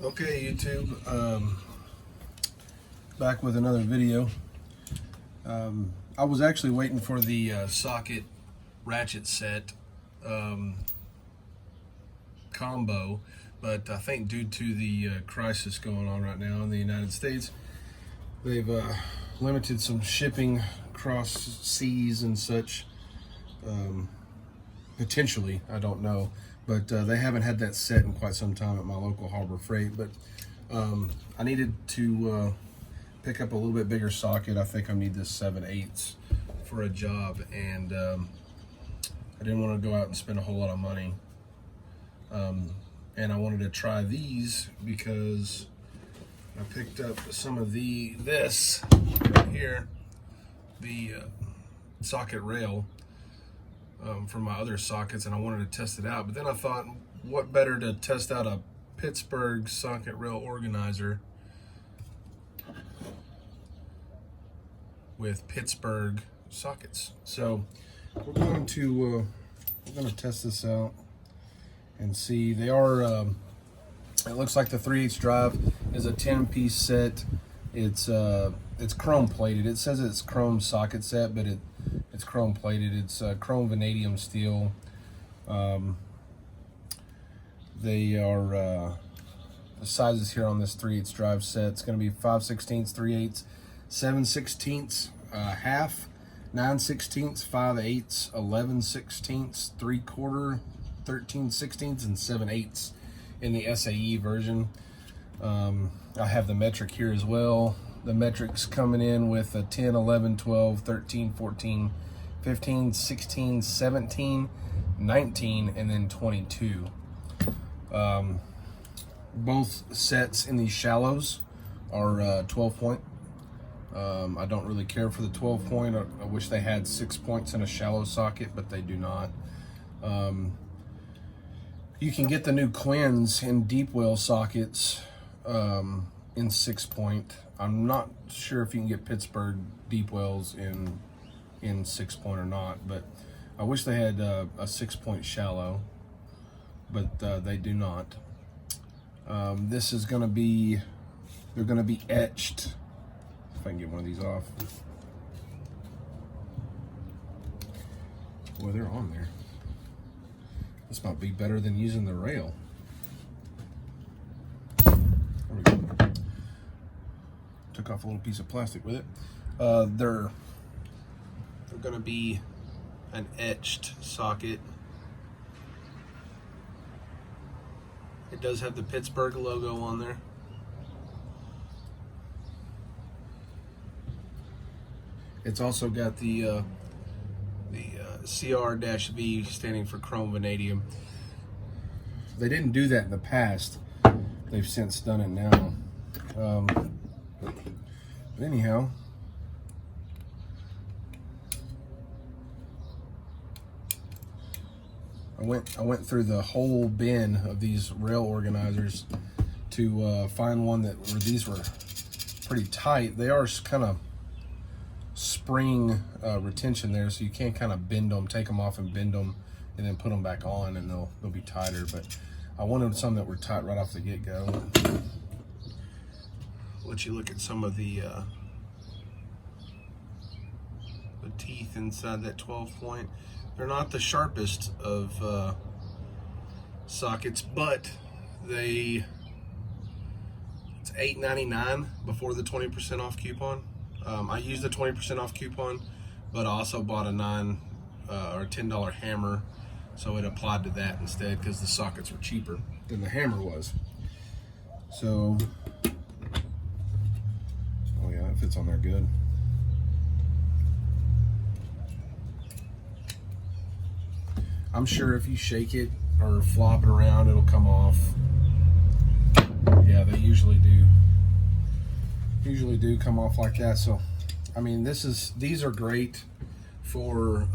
Okay, YouTube, back with another video. I was actually waiting for the socket ratchet set combo, but I think due to the crisis going on right now in the United States, they've limited some shipping across seas and such. Potentially, I don't know, but they haven't had that set in quite some time at my local Harbor Freight. But I needed to pick up a little bit bigger socket. I think I need this 7/8 for a job, and I didn't want to go out and spend a whole lot of money. And I wanted to try these because I picked up some of this right here, the socket rail from my other sockets, and I wanted to test it out. But then I thought, what better to test out a Pittsburgh socket rail organizer with Pittsburgh sockets. So we're going to test this out and see. They are it looks like the 3/8 drive is a 10-piece set. It's chrome plated. It says it's chrome socket set, but it's chrome plated. It's chrome vanadium steel. They are the sizes here on this 3/8 drive set. It's going to be 5/16, 3/8, 7/16, half, 9/16, 5/8, 11/16, 3/4, 13/16, and 7/8 in the SAE version. I have the metric here as well. The metrics coming in with a 10, 11, 12, 13, 14, 15, 16, 17, 19, and then 22. Both sets in these shallows are 12 point. I don't really care for the 12 point. I wish they had 6 points in a shallow socket, but they do not. You can get the new Quins in deep well sockets in 6 point. I'm not sure if you can get Pittsburgh deep wells in 6 point or not, but I wish they had a 6 point shallow, but they do not. This is going to be, they're going to be etched. If I can get one of these off. Boy, they're on there. This might be better than using the rail. There we go. Took off a little piece of plastic with it. They're going to be an etched socket. It does have the Pittsburgh logo on there. It's also got the CR-V standing for chrome vanadium. They didn't do that in the past. They've since done it now. But anyhow, I went through the whole bin of these rail organizers to find one that these were pretty tight. They are kind of spring retention there, so you can't kind of bend them, take them off and bend them, and then put them back on, and they'll be tighter. But I wanted some that were tight right off the get-go. Let you look at some of the teeth inside that 12 point. They're not the sharpest of sockets, but it's $8.99 before the 20% off coupon. I used the 20% off coupon, but I also bought a $9 or $10 hammer, so it applied to that instead because the sockets were cheaper than the hammer was. So, oh yeah, it fits on there good. I'm sure if you shake it or flop it around, it'll come off. Yeah, they usually do come off like that. So I mean, these are great for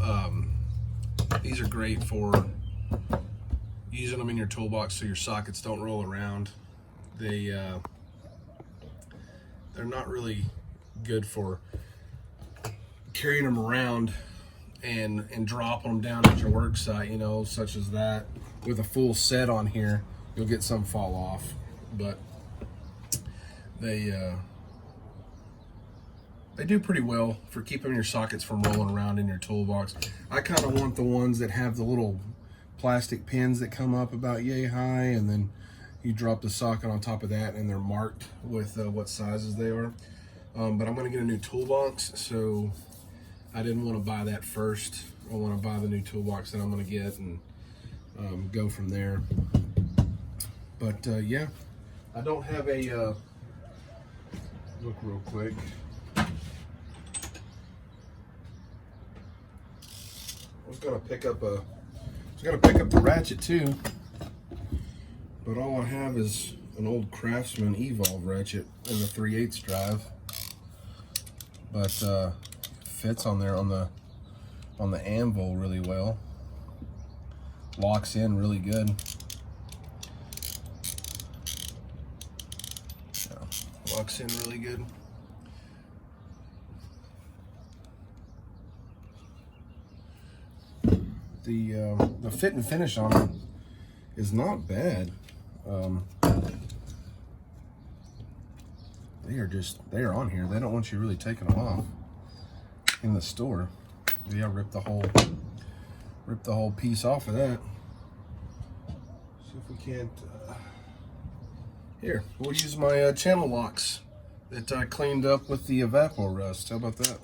using them in your toolbox so your sockets don't roll around. They're not really good for carrying them around and dropping them down at your work site, you know, such as that. With a full set on here, you'll get some fall off. But They do pretty well for keeping your sockets from rolling around in your toolbox. I kind of want the ones that have the little plastic pins that come up about yay high, and then you drop the socket on top of that and they're marked with what sizes they are. But I'm going to get a new toolbox, so I didn't want to buy that first. I want to buy the new toolbox that I'm going to get and go from there. But yeah, I don't have a look real quick. I was gonna pick up the ratchet too, but all I have is an old Craftsman Evolve ratchet in the 3/8 drive. But fits on there on the anvil really well. Locks in really good. Yeah, locks in really good. The fit and finish on it is not bad. They are on here. They don't want you really taking them off in the store. Yeah, rip the whole piece off of that. See if we can't. Here, we'll use my channel locks that I cleaned up with the evapor rust. How about that?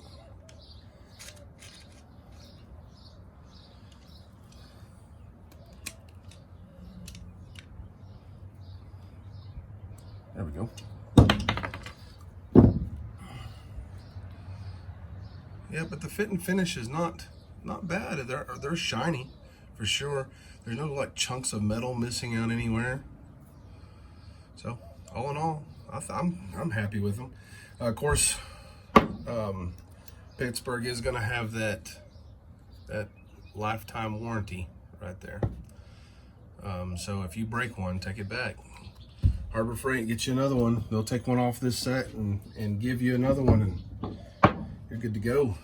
There we go. Yeah, but the fit and finish is not bad. They're shiny for sure. There's no like chunks of metal missing out anywhere. So all in all, I'm happy with them. Of course, Pittsburgh is gonna have that lifetime warranty right there. So if you break one, take it back. Harbor Freight, get you another one. They'll take one off this set and give you another one, and you're good to go.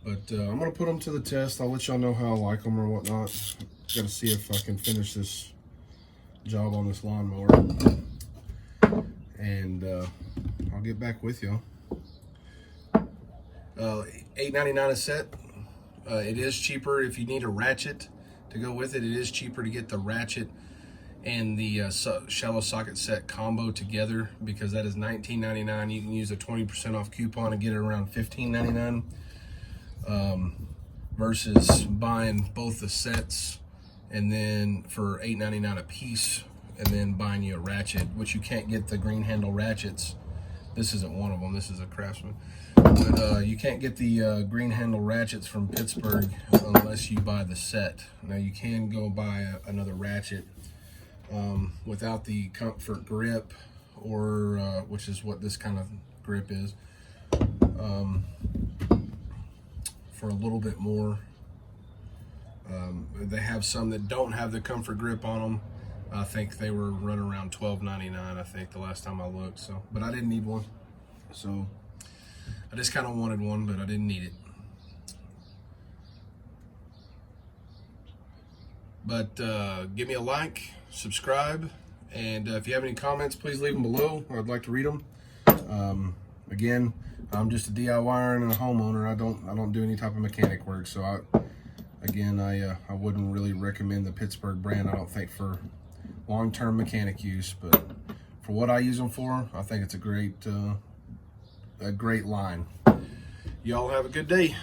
But I'm gonna put them to the test. I'll let y'all know how I like them or whatnot. Gotta see if I can finish this job on this lawnmower, and I'll get back with y'all. $8.99 a set. It is cheaper if you need a ratchet to go with it. It is cheaper to get the ratchet and the shallow socket set combo together, because that is $19.99. You can use a 20% off coupon and get it around $15.99, versus buying both the sets and then for $8.99 a piece, and then buying you a ratchet, which you can't get the green handle ratchets. This isn't one of them. This is a Craftsman. But you can't get the green handle ratchets from Pittsburgh unless you buy the set. Now you can go buy another ratchet without the comfort grip, or which is what this kind of grip is, for a little bit more. They have some that don't have the comfort grip on them. I think they were running around $12.99, I think, the last time I looked. So, but I didn't need one, so I just kind of wanted one, but I didn't need it. But give me a like, subscribe, and if you have any comments, please leave them below. I'd like to read them. Again, I'm just a DIYer and a homeowner. I don't do any type of mechanic work, so I wouldn't really recommend the Pittsburgh brand, I don't think, for long-term mechanic use. But for what I use them for, I think it's a great line. Y'all have a good day.